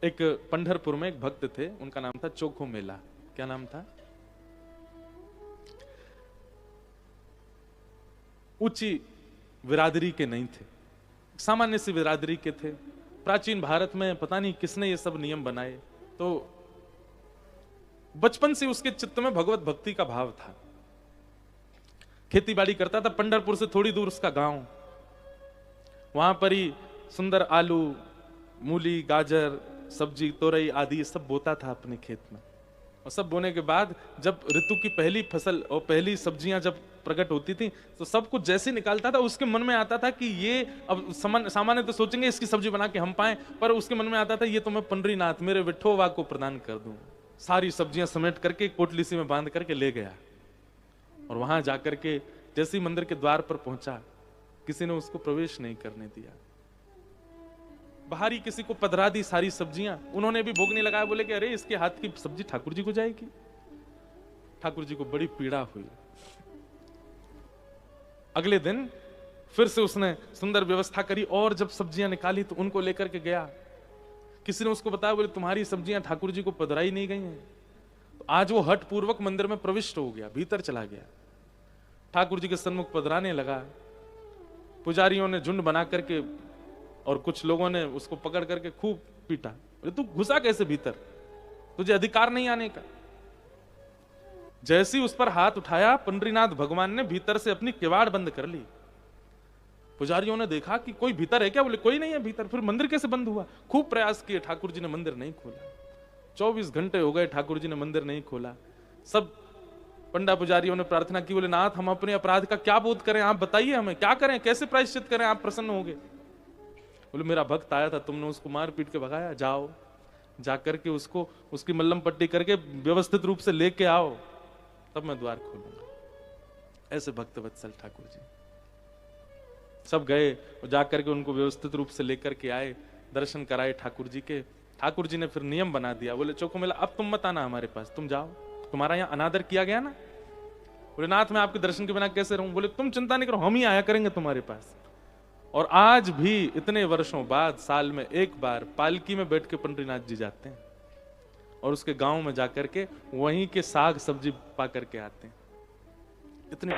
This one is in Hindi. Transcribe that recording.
एक पंढरपुर में एक भक्त थे, उनका नाम था चोखो मेला। क्या नाम था? ऊंची बिरादरी के नहीं थे, सामान्य सी बिरादरी के थे। प्राचीन भारत में पता नहीं किसने ये सब नियम बनाए, तो बचपन से उसके चित्त में भगवत भक्ति का भाव था। खेती बाड़ी करता था, पंढरपुर से थोड़ी दूर उसका गांव, वहां पर ही सुंदर आलू, मूली, गाजर, सब्जी, तोरई आदि सब बोता था अपने खेत में। और सब बोने के बाद जब ऋतु की पहली फसल और पहली सब्जियां जब प्रकट होती थी, तो सब कुछ जैसे निकालता था, उसके मन में आता था कि ये अब सामान्य तो सोचेंगे इसकी सब्जी बना के हम पाएं, पर उसके मन में आता था ये तो मैं पंडरीनाथ मेरे विठोबा को प्रदान कर दूं। सारी सब्जियां समेट करके कोटली सी में बांध करके ले गया, और वहां जाकर के जैसे ही मंदिर के द्वार पर पहुंचा, किसी ने उसको प्रवेश नहीं करने दिया। बाहरी किसी को पधरा दी सारी सब्जियां, उन्होंने भी भोग नहीं लगाया, बोले कि अरे इसके हाथ की सब्जी ठाकुर जी को जाएगी। ठाकुर जी को बड़ी पीड़ा हुई। अगले दिन फिर से उसने सुंदर व्यवस्था करी, और जब सब्जियां निकाली तो उनको लेकर के गया। किसी ने उसको बताया, बोले तुम्हारी सब्जियां ठाकुर जी को पधराई नहीं गई हैं। तो आज वो हठ पूर्वक मंदिर में प्रविष्ट हो गया, भीतर चला गया, ठाकुर जी के सन्मुख पधराने लगा। पुजारियों ने झुंड बना करके और कुछ लोगों ने उसको पकड़ करके खूब पीटा। तू घुसा कैसे भीतर, तुझे अधिकार नहीं आने का। जैसे ही उस पर हाथ उठाया, पंडरीनाथ भगवान ने भीतर से अपनी किवाड़ बंद कर ली। पुजारियों ने देखा कि कोई भीतर है क्या, बोले कोई नहीं है भीतर। फिर मंदिर कैसे बंद हुआ? खूब प्रयास किए, ठाकुर जी ने मंदिर नहीं खोला। 24 घंटे हो गए, ठाकुर जी ने मंदिर नहीं खोला। सब पंडा पुजारियों ने प्रार्थना की, बोले नाथ हम अपने अपराध का क्या बोध करें, आप बताइए हमें क्या करें, कैसे प्रायश्चित करें, आप प्रसन्न होंगे। बोले मेरा भक्त आया था, तुमने उसको मार पीट के भगाया, जाओ जाकर के उसको उसकी मल्लम पट्टी करके व्यवस्थित रूप से लेके आओ, तब मैं द्वार खोलूंगा। ऐसे भक्त वत्सल ठाकुर जी। सब गए और जाकर के उनको व्यवस्थित रूप से लेकर के आए, दर्शन कराए ठाकुर जी के। ठाकुर जी ने फिर नियम बना दिया, बोले चोखो मेला अब तुम मत आना हमारे पास, तुम जाओ, तुम्हारा यहाँ अनादर किया गया ना। बोले नाथ मैं आपके दर्शन के बिना कैसे रहूं? बोले तुम चिंता नहीं करो, हम ही आया करेंगे तुम्हारे पास। और आज भी इतने वर्षों बाद साल में एक बार पालकी में बैठ के पंडरीनाथ जी जाते हैं, और उसके गांव में जाकर के वहीं के साग सब्जी पा करके आते हैं। इतने